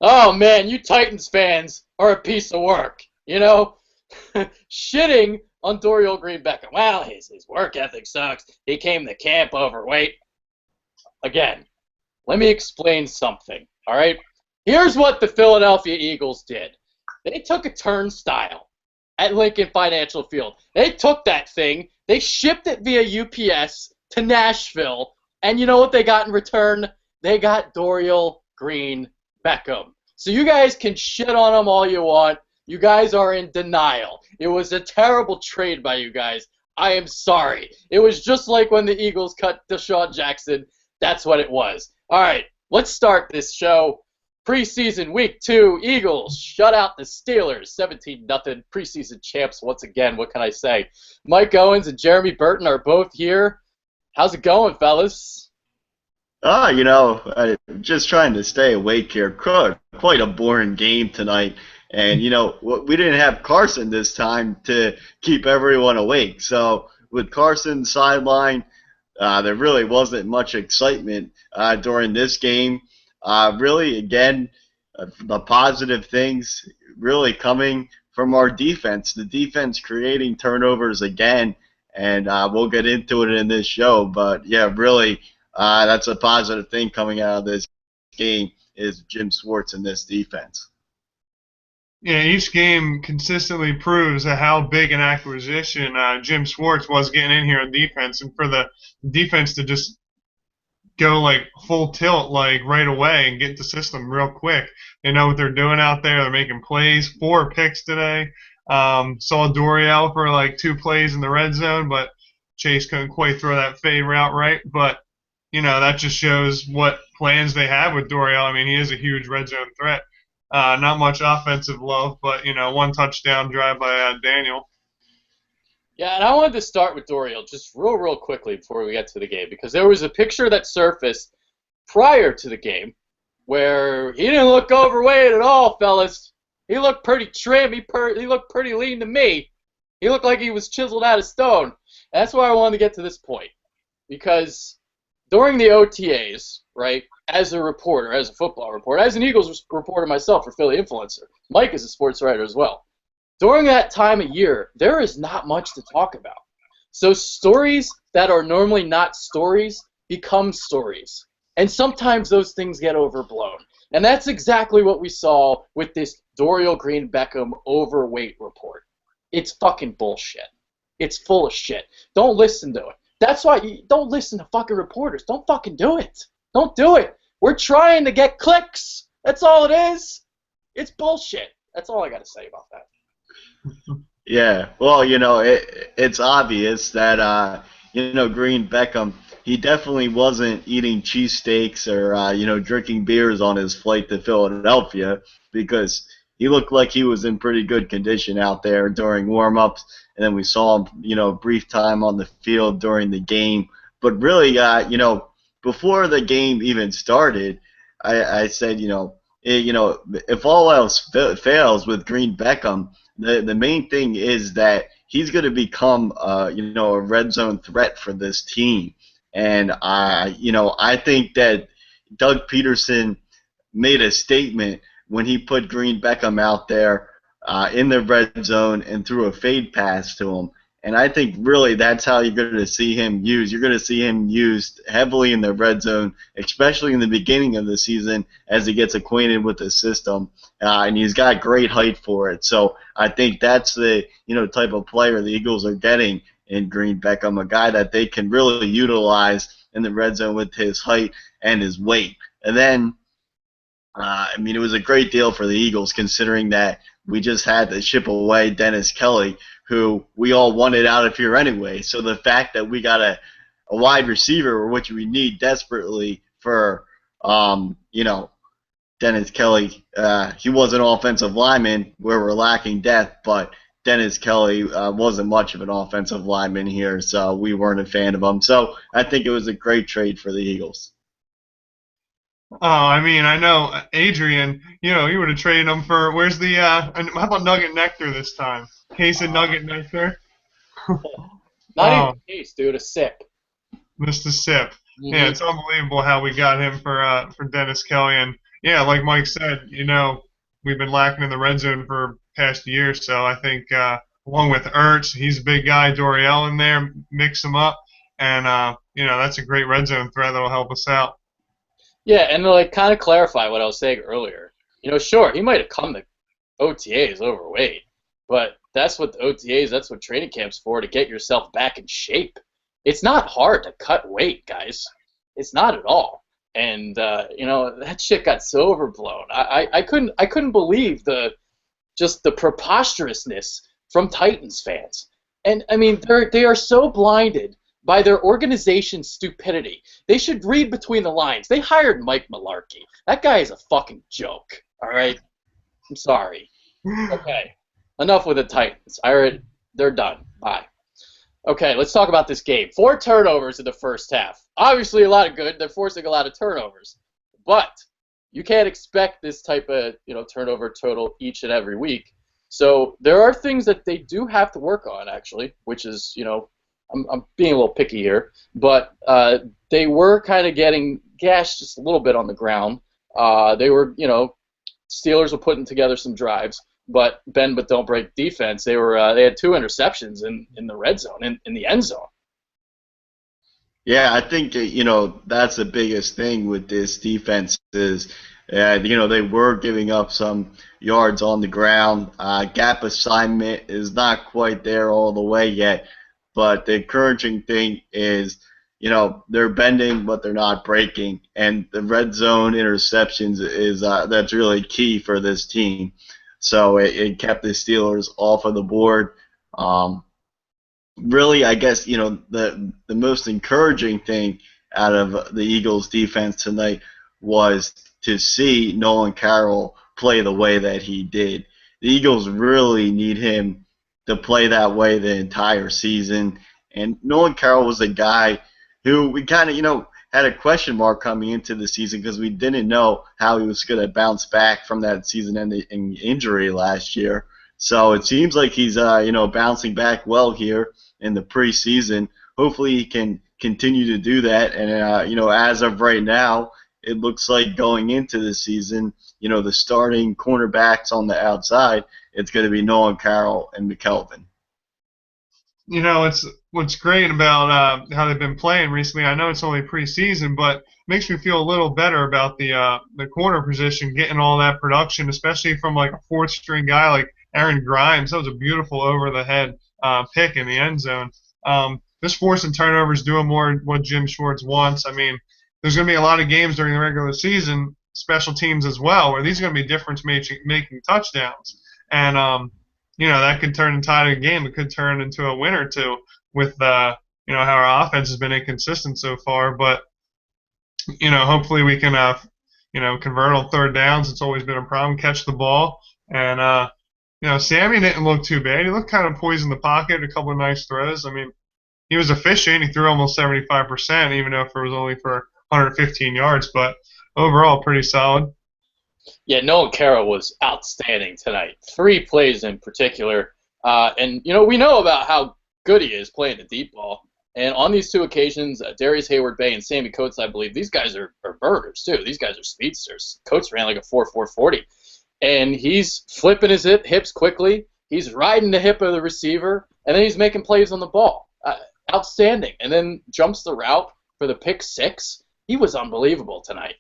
Oh man, you Titans fans are a piece of work. You know, shitting on Dorial Green Beckham. Well, his work ethic sucks. He came to camp overweight. Again, let me explain something. All right, here's what the Philadelphia Eagles did. They took a turnstile at Lincoln Financial Field. They took that thing. They shipped it via UPS to Nashville, and you know what they got in return? They got Dorial Green Beckham. So you guys can shit on him all you want. You guys are in denial. It was a terrible trade by you guys. I am sorry. It was just like when the Eagles cut Deshaun Jackson. That's what it was. All right, let's start this show. Preseason week 2, Eagles shut out the Steelers 17-0. Preseason champs once again. What can I say? Mike Owens and Jeremy Burton are both here. How's it going, fellas? Just trying to stay awake here. Quite a boring game tonight. And, we didn't have Carson this time to keep everyone awake. So with Carson sidelined, there really wasn't much excitement during this game. Really, again, the positive things really coming from our defense. The defense creating turnovers again, and we'll get into it in this show. But, yeah, really, that's a positive thing coming out of this game is Jim Schwartz and this defense. Yeah, each game consistently proves how big an acquisition Jim Schwartz was getting in here on defense, and for the defense to just go like full tilt like right away and get the system real quick. They know what they're doing out there. They're making plays. 4 picks today. Saw Dorial for like 2 plays in the red zone, but Chase couldn't quite throw that fade route right. But that just shows what plans they have with Dorial. I mean, he is a huge red zone threat. Not much offensive love, but 1 touchdown drive by Daniel. Yeah, and I wanted to start with Dorial just real quickly before we get to the game, because there was a picture that surfaced prior to the game where he didn't look overweight at all, fellas. He looked pretty trim. He looked pretty lean to me. He looked like he was chiseled out of stone. And that's why I wanted to get to this point, because during the OTAs, right, as a reporter, as a football reporter, as an Eagles reporter myself for Philly Influencer, Mike is a sports writer as well. During that time of year, there is not much to talk about. So stories that are normally not stories become stories. And sometimes those things get overblown. And that's exactly what we saw with this Dorial Green Beckham overweight report. It's fucking bullshit. It's full of shit. Don't listen to it. That's why you don't listen to fucking reporters. Don't fucking do it. Don't do it. We're trying to get clicks. That's all it is. It's bullshit. That's all I got to say about that. Yeah, well, it's obvious that Green Beckham, he definitely wasn't eating cheesesteaks or drinking beers on his flight to Philadelphia, because he looked like he was in pretty good condition out there during warm-ups, and then we saw him brief time on the field during the game. But really, before the game even started, I said, if all else fails with Green Beckham, the main thing is that he's going to become a red zone threat for this team. And I think that Doug Peterson made a statement when he put Green Beckham out there in the red zone and threw a fade pass to him. And I think really that's how you're going to see him used. You're going to see him used heavily in the red zone, especially in the beginning of the season as he gets acquainted with the system. And he's got great height for it. So I think that's the type of player the Eagles are getting in Green Beckham, a guy that they can really utilize in the red zone with his height and his weight. And then, it was a great deal for the Eagles considering that we just had to ship away Dennis Kelly, who we all wanted out of here anyway. So the fact that we got a wide receiver, which we need desperately for, Dennis Kelly, he was an offensive lineman where we're lacking depth, but Dennis Kelly wasn't much of an offensive lineman here, so we weren't a fan of him. So I think it was a great trade for the Eagles. Oh, I know Adrian. You would have traded him for. Where's the? How about Nugget Nectar this time? Case of Nugget Nectar. Not even Oh, a case, dude. A sip. Mr. Sip. Yeah, Mm-hmm. it's unbelievable how we got him for Dennis Kelly, and yeah, like Mike said, we've been lacking in the red zone for past years. So I think along with Ertz, he's a big guy. Doriel in there, mix him up, and that's a great red zone threat that'll help us out. Yeah, and to like kind of clarify what I was saying earlier, sure, he might have come to OTAs overweight, but that's what the OTAs, that's what training camp's for, to get yourself back in shape. It's not hard to cut weight, guys. It's not at all. And that shit got so overblown. I couldn't believe the preposterousness from Titans fans. And I mean, they are so blinded by their organization's stupidity. They should read between the lines. They hired Mike Mularkey. That guy is a fucking joke. All right, I'm sorry. Okay, enough with the Titans. They're done. Bye. Okay, let's talk about this game. 4 turnovers in the first half. Obviously, a lot of good. They're forcing a lot of turnovers, but you can't expect this type of turnover total each and every week. So there are things that they do have to work on, actually, which is I'm being a little picky here, but they were kind of getting gashed just a little bit on the ground. They were Steelers were putting together some drives, but bend but don't break defense. They had 2 interceptions in the red zone, in the end zone. Yeah, I think that's the biggest thing with this defense is they were giving up some yards on the ground. Gap assignment is not quite there all the way yet, but the encouraging thing is they're bending but they're not breaking, and the red zone interceptions is that's really key for this team. So it kept the Steelers off of the board. Really, I guess the most encouraging thing out of the Eagles' defense tonight was to see Nolan Carroll play the way that he did. The Eagles really need him to play that way the entire season. And Nolan Carroll was a guy who we kind of had a question mark coming into the season because we didn't know how he was going to bounce back from that season-ending injury last year. So it seems like he's bouncing back well here in the preseason. Hopefully he can continue to do that. And as of right now, it looks like going into the season, the starting cornerbacks on the outside, it's going to be Nolan Carroll and McKelvin. It's what's great about how they've been playing recently. I know it's only preseason, but it makes me feel a little better about the corner position, getting all that production, especially from like a 4th-string guy like Aaron Grimes. That was a beautiful over-the-head pick in the end zone. Just forcing turnovers, doing more what Jim Schwartz wants. I mean, there's going to be a lot of games during the regular season, special teams as well, where these are going to be difference-making touchdowns. And that could turn and tie the game. It could turn into a win or two with how our offense has been inconsistent so far. But hopefully we can convert on 3rd downs. It's always been a problem. Catch the ball, and Sammy didn't look too bad. He looked kind of poised in the pocket. A couple of nice throws. I mean, he was efficient. He threw almost 75%, even though it was only for 115 yards. But overall, pretty solid. Yeah, Nolan Carroll was outstanding tonight. 3 plays in particular. And, we know about how good he is playing the deep ball. And on these 2 occasions, Darius Hayward-Bay and Sammy Coates, I believe, these guys are burgers, too. These guys are speedsters. Coates ran like a 4.40. And he's flipping his hips quickly. He's riding the hip of the receiver. And then he's making plays on the ball. Outstanding. And then jumps the route for the pick 6. He was unbelievable tonight.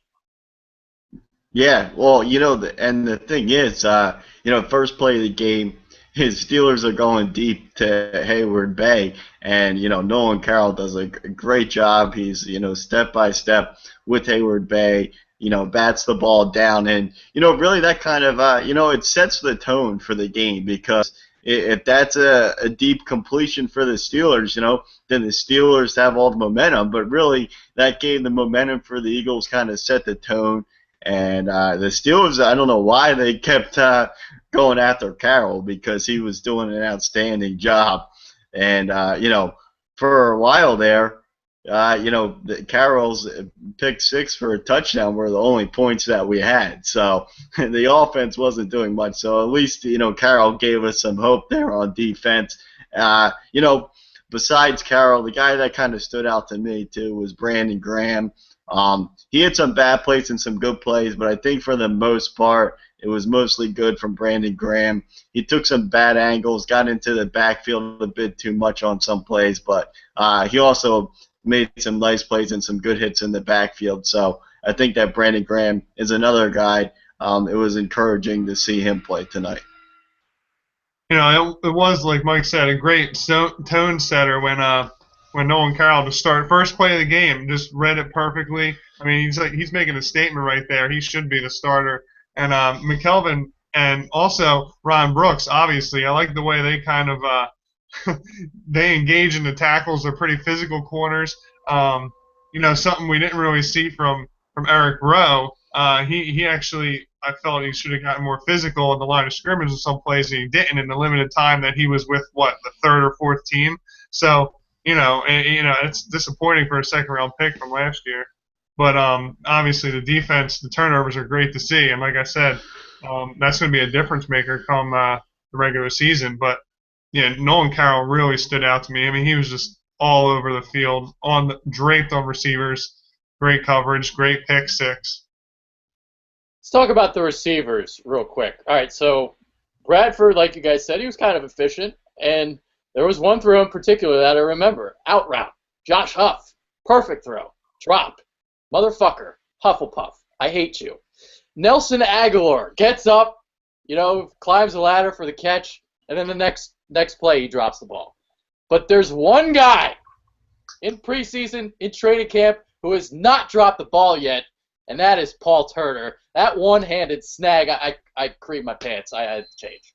Yeah, well, and the thing is, first play of the game, his Steelers are going deep to Hayward Bay, and Nolan Carroll does a great job. He's step by step with Hayward Bay, bats the ball down, and really that kind of it sets the tone for the game because if that's a deep completion for the Steelers, then the Steelers have all the momentum. But really, that gave the momentum for the Eagles, kind of set the tone. And the Steelers, I don't know why they kept going after Carroll because he was doing an outstanding job. And, for a while there, the Carroll's pick 6 for a touchdown were the only points that we had. So the offense wasn't doing much. So at least, Carroll gave us some hope there on defense. Besides Carroll, the guy that kind of stood out to me, too, was Brandon Graham. He had some bad plays and some good plays, but I think for the most part, it was mostly good from Brandon Graham. He took some bad angles, got into the backfield a bit too much on some plays, but he also made some nice plays and some good hits in the backfield. So I think that Brandon Graham is another guy. It was encouraging to see him play tonight. It was, like Mike said, a great tone setter when Nolan Carroll to start first play of the game just read it perfectly. I mean, he's making a statement right there. He should be the starter. And McKelvin and also Ron Brooks, obviously, I like the way they kind of they engage in the tackles. They're pretty physical corners. Something we didn't really see from Eric Rowe. He actually, I felt he should have gotten more physical in the line of scrimmage in some plays, and he didn't in the limited time that he was with the third or fourth team. So it's disappointing for a second round pick from last year. But obviously the defense, the turnovers are great to see, and like I said, that's going to be a difference maker come the regular season. But yeah, Nolan Carroll really stood out to me. I mean, he was just all over the field, draped on receivers, great coverage, great pick six. Let's talk about the receivers real quick. All right, so Bradford, like you guys said, he was kind of efficient, and there was one throw in particular that I remember. Out route. Josh Huff. Perfect throw. Drop. Motherfucker. Hufflepuff. I hate you. Nelson Aguilar gets up, climbs the ladder for the catch, and then the next play he drops the ball. But there's one guy in preseason, in training camp, who has not dropped the ball yet, and that is Paul Turner. That one-handed snag, I creamed my pants. I had to change.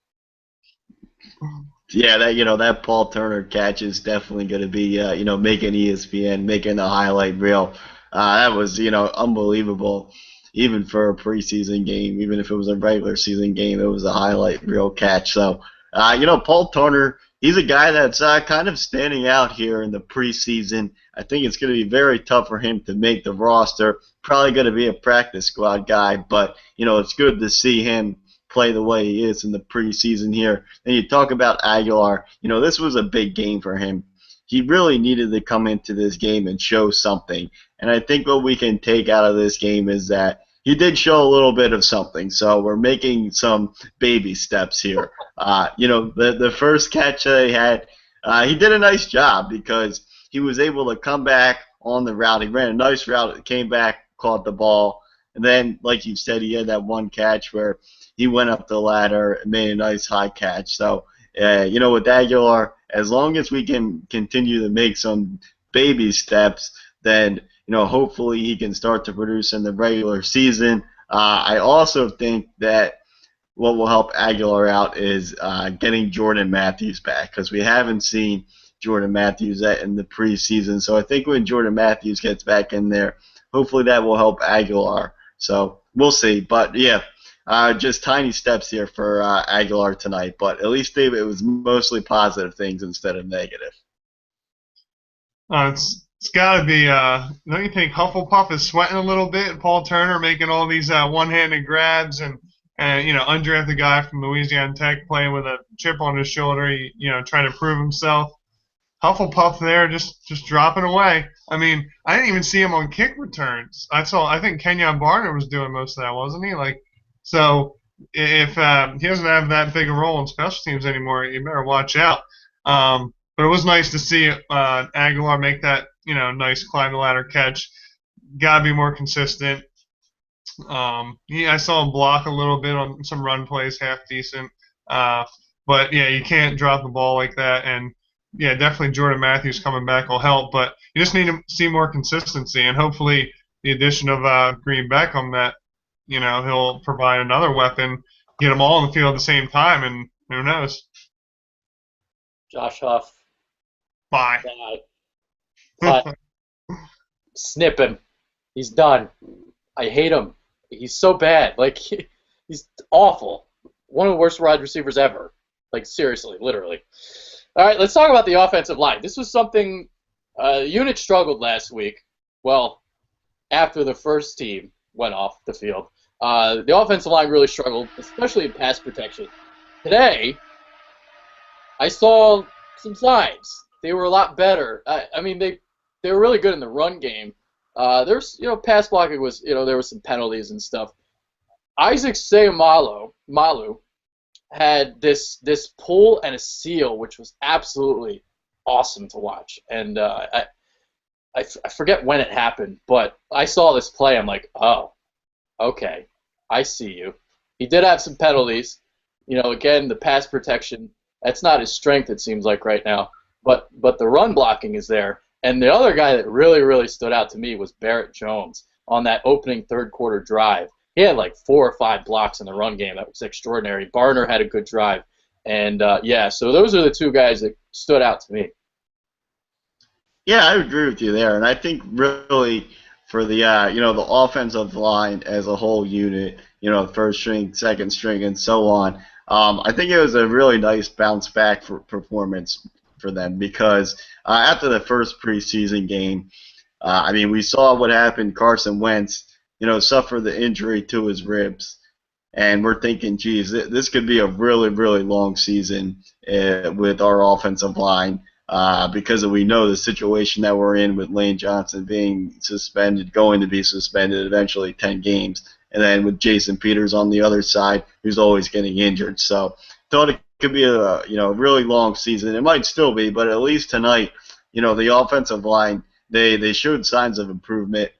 Yeah, that Paul Turner catch is definitely going to be making ESPN, making the highlight reel. That was unbelievable, even for a preseason game. Even if it was a regular season game, it was a highlight reel catch. So Paul Turner, he's a guy that's kind of standing out here in the preseason. I think it's going to be very tough for him to make the roster. Probably going to be a practice squad guy, but it's good to see him play the way he is in the preseason here. And you talk about Aguilar, this was a big game for him. He really needed to come into this game and show something. And I think what we can take out of this game is that he did show a little bit of something. So we're making some baby steps here. The first catch that he had, he did a nice job because he was able to come back on the route. He ran a nice route, came back, caught the ball. And then, like you said, he had that one catch where he went up the ladder and made a nice high catch. So, with Aguilar, as long as we can continue to make some baby steps, then, hopefully he can start to produce in the regular season. I also think that what will help Aguilar out is getting Jordan Matthews back, because we haven't seen Jordan Matthews in the preseason. So I think when Jordan Matthews gets back in there, hopefully that will help Aguilar. So we'll see. But, yeah, just tiny steps here for Aguilar tonight. But at least it was mostly positive things instead of negative. It's got to be, don't you think Hufflepuff is sweating a little bit? Paul Turner making all these one-handed grabs and undrafted guy from Louisiana Tech playing with a chip on his shoulder, trying to prove himself. Hufflepuff there just dropping away. I mean, I didn't even see him on kick returns. I think Kenyon Barner was doing most of that, wasn't he? So if he doesn't have that big a role in special teams anymore, you better watch out. But it was nice to see Aguilar make that, nice climb the ladder catch. Got to be more consistent. I saw him block a little bit on some run plays, half decent. But yeah, you can't drop the ball like that. And yeah, definitely Jordan Matthews coming back will help. But you just need to see more consistency, and hopefully the addition of Green Beckham, that he'll provide another weapon, get them all on the field at the same time, and who knows? Josh Huff. Bye. Cut. Snip him. He's done. I hate him. He's so bad. He's awful. One of the worst wide receivers ever. Seriously, literally. All right, let's talk about the offensive line. This was something the unit struggled last week. Well, after the first team went off the field. The offensive line really struggled, especially in pass protection. Today, I saw some signs. They were a lot better. I mean, they were really good in the run game, There's, pass blocking was, there was some penalties and stuff. Isaac Malu had this pull and a seal, which was absolutely awesome to watch. And I forget when it happened, but I saw this play. I'm like, oh, okay, I see you. He did have some penalties. Again, the pass protection, that's not his strength, it seems like right now. But the run blocking is there. And the other guy that really, really stood out to me was Barrett Jones on that opening third quarter drive. He had like 4 or 5 blocks in the run game. That was extraordinary. Barner had a good drive. And, so those are the two guys that stood out to me. Yeah, I agree with you there. And I think really for the, the offensive line as a whole unit, first string, second string, and so on, I think it was a really nice bounce back performance for them because after the first preseason game, we saw what happened. Carson Wentz, suffered the injury to his ribs, and we're thinking, geez, this could be a really, really long season with our offensive line because we know the situation that we're in with Lane Johnson being suspended, going to be suspended eventually 10 games, and then with Jason Peters on the other side, who's always getting injured. So thought it could be a really long season. It might still be, but at least tonight, the offensive line they showed signs of improvement.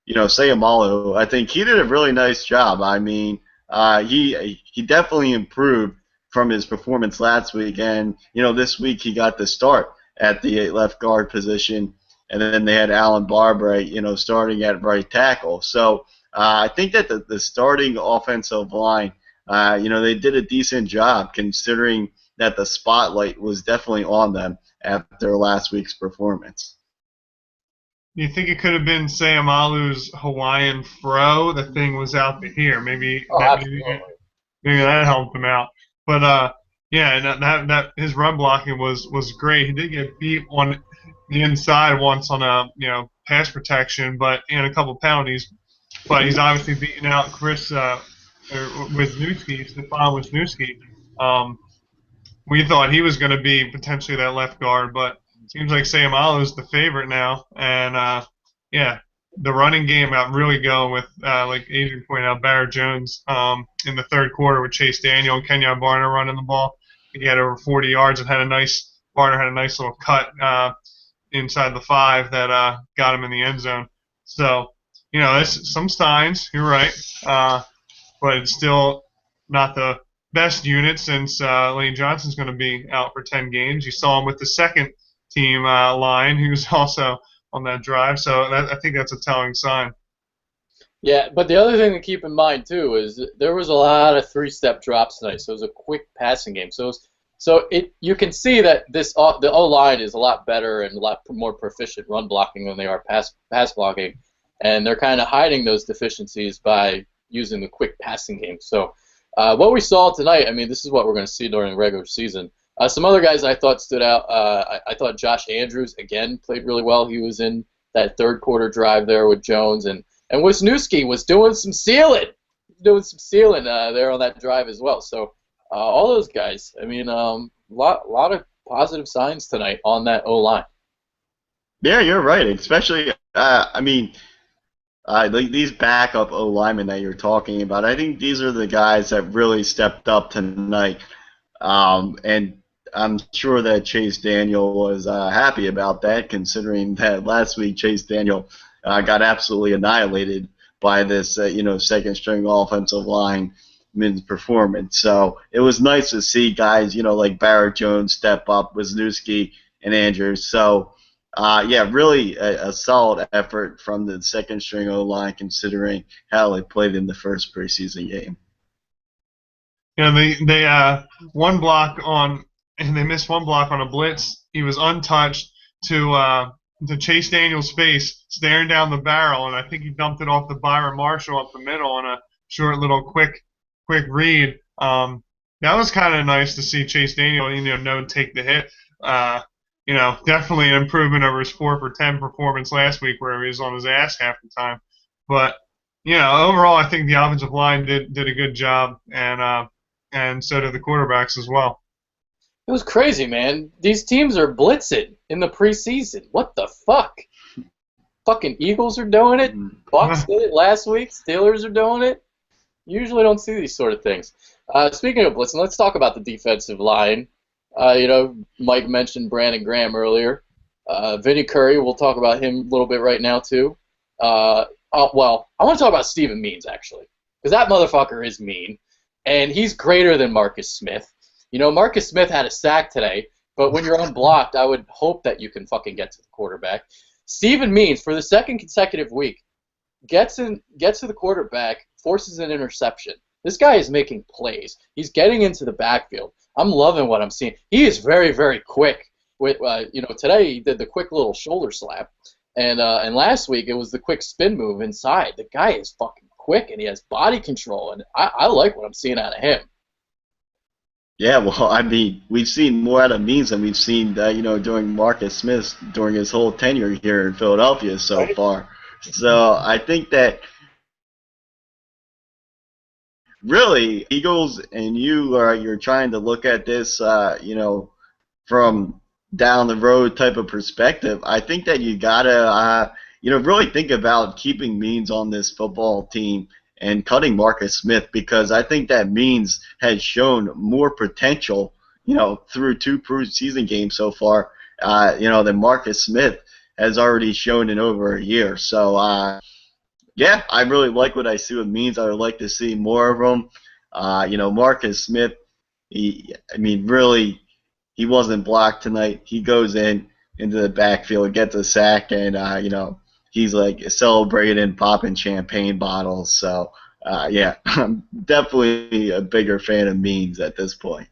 Sayamalu, I think he did a really nice job. He definitely improved from his performance last week, and this week he got the start at the left guard position, and then they had Alan Barber, starting at right tackle. So I think that the starting offensive line, they did a decent job considering that the spotlight was definitely on them after last week's performance. Do you think it could have been Sayamalu's Hawaiian fro? The thing was out to here. Maybe that helped him out. But that his run blocking was great. He did get beat on the inside once on a pass protection, and a couple penalties. But he's obviously beating out Chris Wisniewski, Stefan Wisniewski. We thought he was going to be potentially that left guard, but seems like Sayamalu is the favorite now. And the running game got really going with, like Adrian pointed out, Barrett Jones in the third quarter with Chase Daniel and Kenyon Barner running the ball. He had over 40 yards and Barner had a nice little cut inside the 5 that got him in the end zone. So, that's some signs. You're right, but it's still not the best unit since Lane Johnson's going to be out for 10 games. You saw him with the second team line, who's also on that drive. So I think that's a telling sign. Yeah, but the other thing to keep in mind too is there was a lot of 3-step drops tonight, so it was a quick passing game. So you can see that the O-line is a lot better and a lot more proficient run blocking than they are pass blocking, and they're kind of hiding those deficiencies by using the quick passing game. So what we saw tonight, this is what we're going to see during the regular season. Some other guys I thought stood out. I thought Josh Andrews, again, played really well. He was in that third quarter drive there with Jones. And Wisniewski was doing some sealing. There on that drive as well. So all those guys, lot of positive signs tonight on that O-line. Yeah, you're right. Especially, these backup O-linemen that you're talking about, I think these are the guys that really stepped up tonight. And I'm sure that Chase Daniel was happy about that, considering that last week Chase Daniel got absolutely annihilated by this, second-string offensive lineman's performance. So it was nice to see guys, like Barrett Jones step up, Wisniewski and Andrews. So, really a solid effort from the second-string O-line, considering how they played in the first preseason game. They missed one block on a blitz. He was untouched to Chase Daniel's face, staring down the barrel, and I think he dumped it off to Byron Marshall up the middle on a short little quick read. That was kind of nice to see Chase Daniel, take the hit. Definitely an improvement over his 4 for 10 performance last week where he was on his ass half the time. But overall, I think the offensive line did a good job, and so did the quarterbacks as well. It was crazy, man. These teams are blitzing in the preseason. What the fuck? Fucking Eagles are doing it. Bucks did it last week. Steelers are doing it. You usually don't see these sort of things. Speaking of blitzing, let's talk about the defensive line. Mike mentioned Brandon Graham earlier. Vinny Curry, we'll talk about him a little bit right now, too. I want to talk about Steven Means, actually, because that motherfucker is mean, and he's greater than Marcus Smith. Marcus Smith had a sack today, but when you're unblocked, I would hope that you can fucking get to the quarterback. Steven Means, for the second consecutive week, gets to the quarterback, forces an interception. This guy is making plays. He's getting into the backfield. I'm loving what I'm seeing. He is very, very quick. Today he did the quick little shoulder slap, and last week it was the quick spin move inside. The guy is fucking quick, and he has body control, and I like what I'm seeing out of him. Yeah, well, I mean, we've seen more out of Means than we've seen, during Marcus Smith during his whole tenure here in Philadelphia so far. So I think that really Eagles and you're trying to look at this, from down the road type of perspective. I think that you gotta, really think about keeping Means on this football team and cutting Marcus Smith, because I think that Means has shown more potential, through 2 preseason games so far, than Marcus Smith has already shown in over a year. So, yeah, I really like what I see with Means. I would like to see more of him. Marcus Smith, really, he wasn't blocked tonight. He goes into the backfield, gets a sack, and, he's like celebrating, popping champagne bottles. So, yeah, I'm definitely a bigger fan of Means at this point.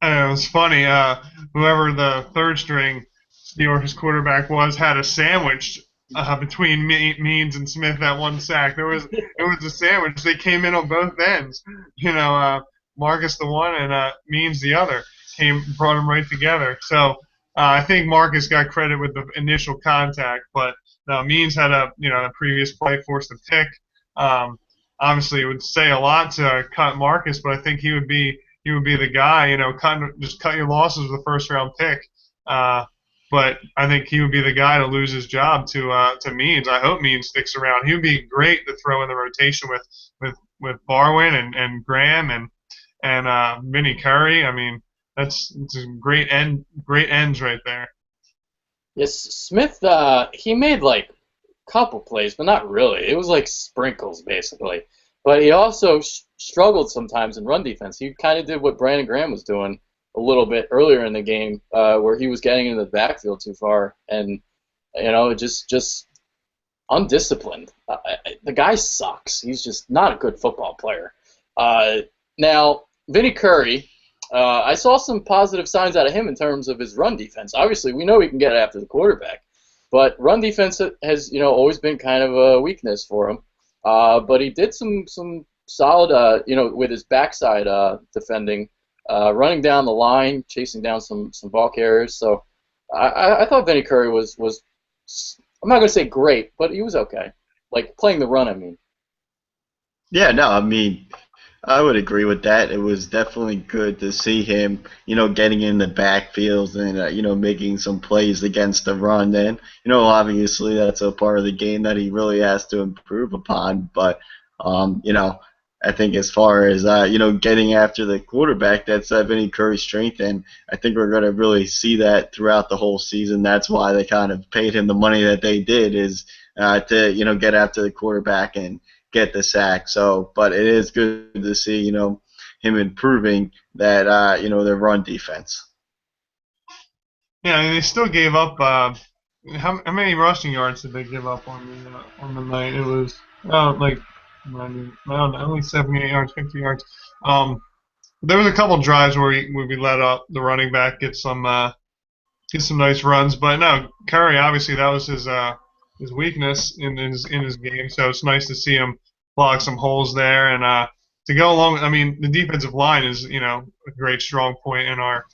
It was funny. Whoever the third string Steelers quarterback was had a sandwich between Means and Smith that one sack. It was a sandwich. They came in on both ends. Marcus the one and Means the other brought them right together. So I think Marcus got credit with the initial contact, but Means had a previous play forced a pick. Obviously, it would say a lot to cut Marcus, but I think he would be the guy. Just cut your losses with a first round pick. But I think he would be the guy to lose his job to Means. I hope Means sticks around. He would be great to throw in the rotation with Barwin and Graham and Vinny Curry. I mean, it's great ends right there. Yes, Smith. He made like a couple plays, but not really. It was like sprinkles basically. But he also struggled sometimes in run defense. He kind of did what Brandon Graham was doing a little bit earlier in the game, where he was getting into the backfield too far, and just undisciplined. The guy sucks. He's just not a good football player. Now, Vinny Curry, I saw some positive signs out of him in terms of his run defense. Obviously, we know he can get after the quarterback, but run defense has always been kind of a weakness for him. But he did some solid, with his backside defending. Running down the line, chasing down some ball carriers. So I thought Vinny Curry was I'm not going to say great, but he was okay. Like playing the run, I mean. Yeah, no, I mean, I would agree with that. It was definitely good to see him, getting in the backfields and, making some plays against the run. And, obviously that's a part of the game that he really has to improve upon. But, I think as far as, getting after the quarterback, that's Vinny Curry's strength, and I think we're going to really see that throughout the whole season. That's why they kind of paid him the money that they did, is to, get after the quarterback and get the sack. So, but it is good to see, him improving that, their run defense. Yeah, and they still gave up. How many rushing yards did they give up on the night? It was only 78 yards, 50 yards. There was a couple drives where we let up the running back get some nice runs, but no, Curry, obviously that was his weakness in his game. So it's nice to see him block some holes there, and to go along. I mean, the defensive line is a great strong point in our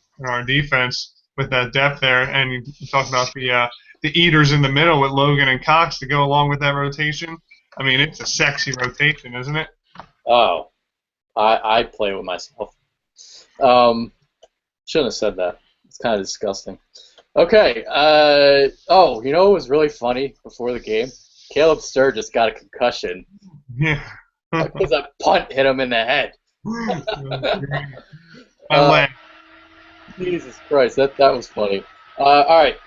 defense with that depth there, and you talk about the eaters in the middle with Logan and Cox to go along with that rotation. I mean, it's a sexy rotation, isn't it? Oh, I play with myself. Shouldn't have said that. It's kind of disgusting. Okay. You know what was really funny before the game? Caleb Sturgis got a concussion Yeah. because a punt hit him in the head. I Uh, laughed. Jesus Christ, that was funny. All right.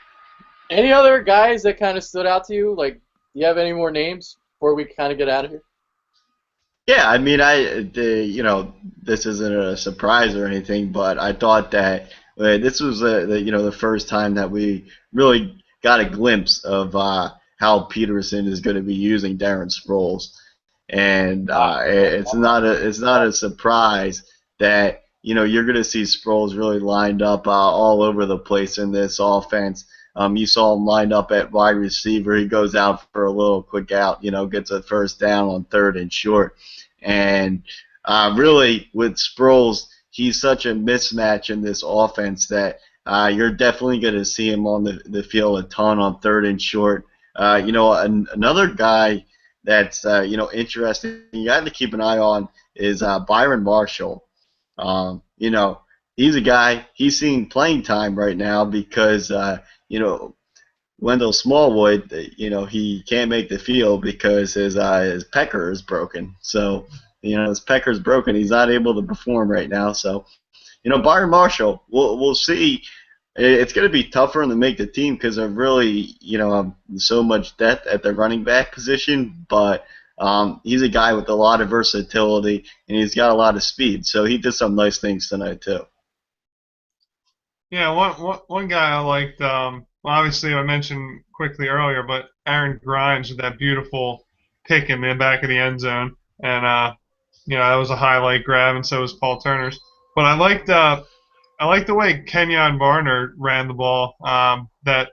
Any other guys that kind of stood out to you? Like, do you have any more names before we kind of get out of here? Yeah, I mean, this isn't a surprise or anything, but I thought that this was the first time that we really got a glimpse of how Peterson is going to be using Darren Sproles, and it's not a surprise that you're going to see Sproles really lined up all over the place in this offense. You saw him lined up at wide receiver. He goes out for a little quick out, gets a first down on 3rd and short. And really, with Sproles, he's such a mismatch in this offense that you're definitely going to see him on the field a ton on 3rd and short. Another guy that's interesting, you got to keep an eye on is Byron Marshall. He's a guy, he's seeing playing time right now because Wendell Smallwood, he can't make the field because his pecker is broken. So, his pecker's broken. He's not able to perform right now. So, Byron Marshall, we'll see. It's going to be tough for him to make the team because of really, so much depth at the running back position. But he's a guy with a lot of versatility and he's got a lot of speed. So he did some nice things tonight too. Yeah, one guy I liked. Well, obviously I mentioned quickly earlier, but Aaron Grimes with that beautiful pick in the back of the end zone, and that was a highlight grab, and so was Paul Turner's. But I liked the way Kenyon Barner ran the ball that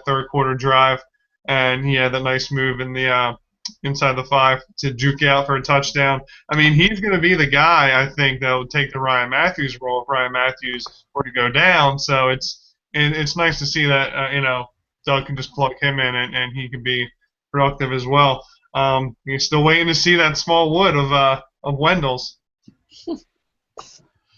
third quarter drive, and he had that nice move in the inside the 5 to juke out for a touchdown. I mean, he's going to be the guy I think that will take the Ryan Matthews role if Ryan Matthews were to go down. So it's nice to see that Doug can just plug him in and he can be productive as well. You're still waiting to see that small wood of Wendell's.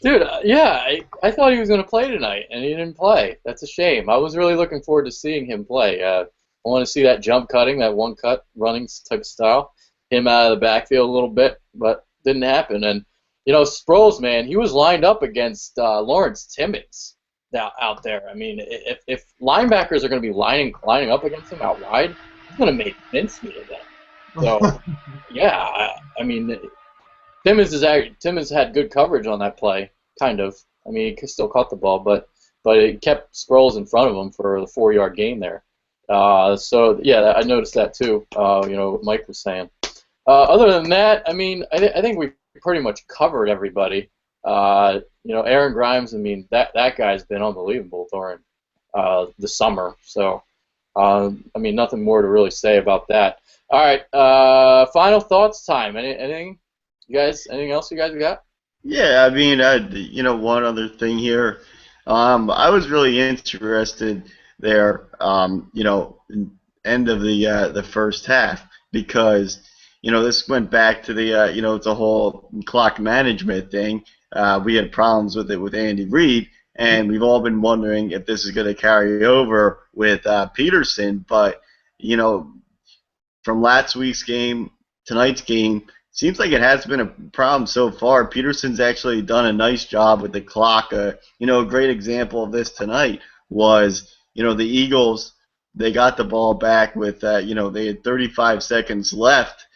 Dude, yeah, I thought he was going to play tonight, and he didn't play. That's a shame. I was really looking forward to seeing him play. I want to see that jump cutting, that one cut running type style, him out of the backfield a little bit, but didn't happen. And Sproles, man, he was lined up against Lawrence Timmons out there. I mean, if linebackers are going to be lining up against him out wide, he's going to make mincemeat of them. So, yeah, I mean, Timmons had good coverage on that play, kind of. I mean, he still caught the ball, but it kept Sproles in front of him for the 4-yard gain there. So yeah, I noticed that too. What Mike was saying. Other than that, I mean, I think we pretty much covered everybody. Aaron Grimes. I mean, that guy's been unbelievable during the summer. So, I mean, nothing more to really say about that. All right, final thoughts time. Anything? Anything else you guys got? Yeah, I mean, one other thing here. I was really interested there, end of the first half because, this went back to the, it's a whole clock management thing. We had problems with it with Andy Reid, and we've all been wondering if this is going to carry over with Peterson. But, from last week's game, tonight's game, seems like it has been a problem so far. Peterson's actually done a nice job with the clock. A great example of this tonight was, the Eagles, they got the ball back with, they had 35 seconds left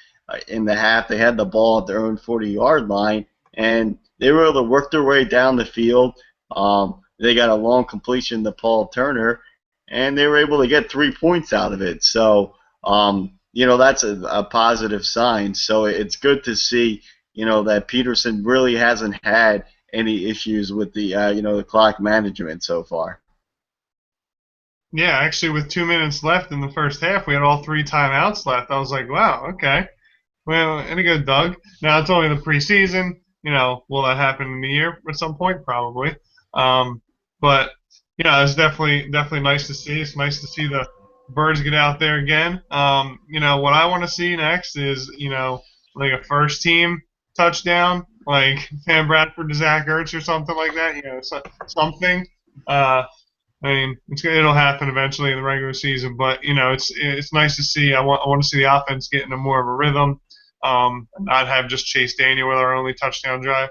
in the half. They had the ball at their own 40-yard line, and they were able to work their way down the field. They got a long completion to Paul Turner, and they were able to get 3 points out of it. So, that's a positive sign. So it's good to see, that Peterson really hasn't had any issues with the, the clock management so far. Yeah, actually, with 2 minutes left in the first half, we had all 3 timeouts left. I was like, wow, okay. Well, any good, Doug. Now, it's only the preseason. Will that happen in the year at some point? Probably. But, it's definitely nice to see. It's nice to see the Birds get out there again. What I want to see next is, like a first team touchdown, like Sam Bradford to Zach Ertz or something like that. Something. I mean, it'll happen eventually in the regular season, but it's nice to see. I want to see the offense get into more of a rhythm, not have just Chase Daniel with our only touchdown drive.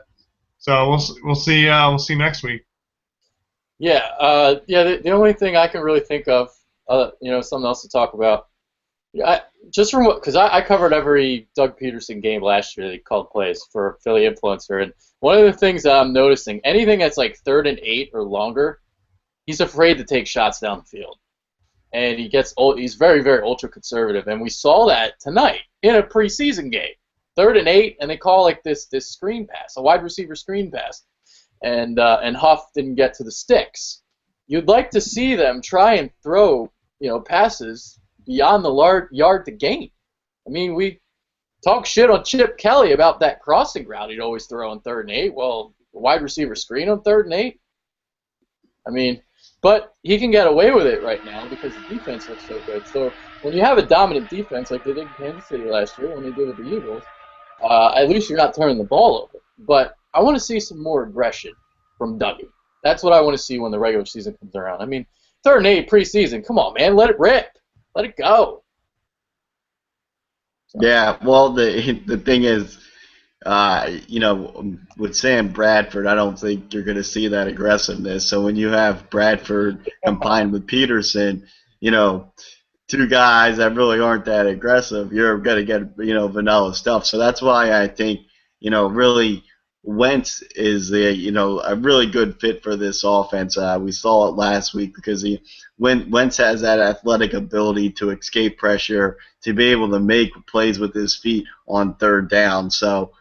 So we'll see next week. Yeah, The only thing I can really think of, something else to talk about. Yeah, just from because I covered every Doug Peterson game last year that he called plays for Philly Influencer, and one of the things that I'm noticing, anything that's like 3rd and 8 or longer, he's afraid to take shots down the field, and he's very very ultra conservative, and we saw that tonight in a preseason game, 3rd and 8, and they call like this screen pass, a wide receiver screen pass, and Huff didn't get to the sticks. You'd like to see them try and throw passes beyond the yard to gain. I mean, we talk shit on Chip Kelly about that crossing route he'd always throw on 3rd and 8. Well, wide receiver screen on 3rd and 8. I mean, but he can get away with it right now because the defense looks so good. So when you have a dominant defense like they did in Kansas City last year when they did with the Eagles, at least you're not turning the ball over. But I want to see some more aggression from Dougie. That's what I want to see when the regular season comes around. I mean, 3rd and 8 preseason. Come on, man, let it rip. Let it go. So. Yeah, well, the thing is, with Sam Bradford, I don't think you're going to see that aggressiveness. So when you have Bradford combined with Peterson, 2 guys that really aren't that aggressive, you're going to get, vanilla stuff. So that's why I think, really Wentz is a really good fit for this offense. We saw it last week because Wentz has that athletic ability to escape pressure, to be able to make plays with his feet on 3rd down. So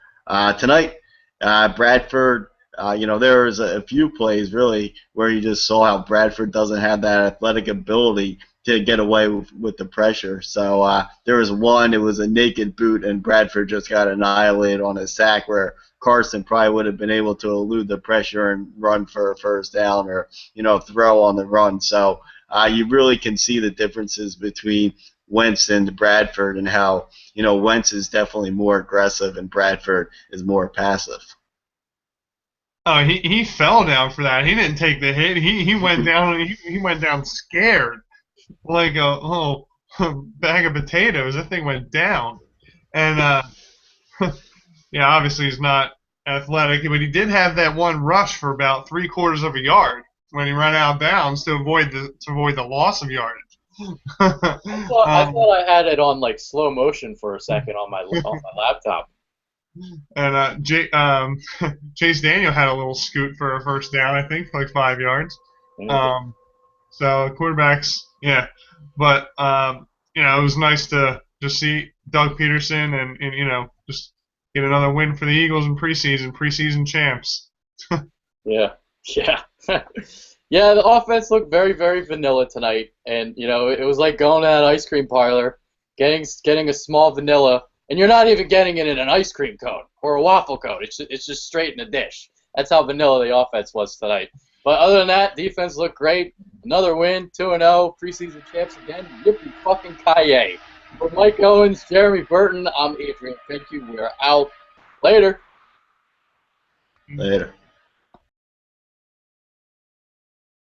tonight, Bradford, there was a few plays really where you just saw how Bradford doesn't have that athletic ability to get away with the pressure. So there was one, it was a naked boot, and Bradford just got annihilated on a sack where Carson probably would have been able to elude the pressure and run for a 1st down or, throw on the run. So you really can see the differences between Wentz and Bradford and how, Wentz is definitely more aggressive and Bradford is more passive. Oh, he fell down for that. He didn't take the hit. He went down. He went down scared, like a whole bag of potatoes. That thing went down, and yeah, obviously he's not athletic, but he did have that one rush for about 3/4 of a yard when he ran out of bounds to avoid the loss of yardage. I thought I had it on like slow motion for a second on my laptop. And Chase Daniel had a little scoot for a 1st down, I think, like 5 yards. So quarterbacks, yeah. But it was nice to just see Doug Peterson and just get another win for the Eagles in preseason champs. Yeah. Yeah, the offense looked very, very vanilla tonight, and it was like going to an ice cream parlor, getting a small vanilla, and you're not even getting it in an ice cream cone or a waffle cone. It's just straight in a dish. That's how vanilla the offense was tonight. But other than that, defense looked great. Another win, 2-0, preseason champs again. Yippee fucking kaye. For Mike Owens, Jeremy Burton, I'm Adrian. Thank you. We are out. Later. Later.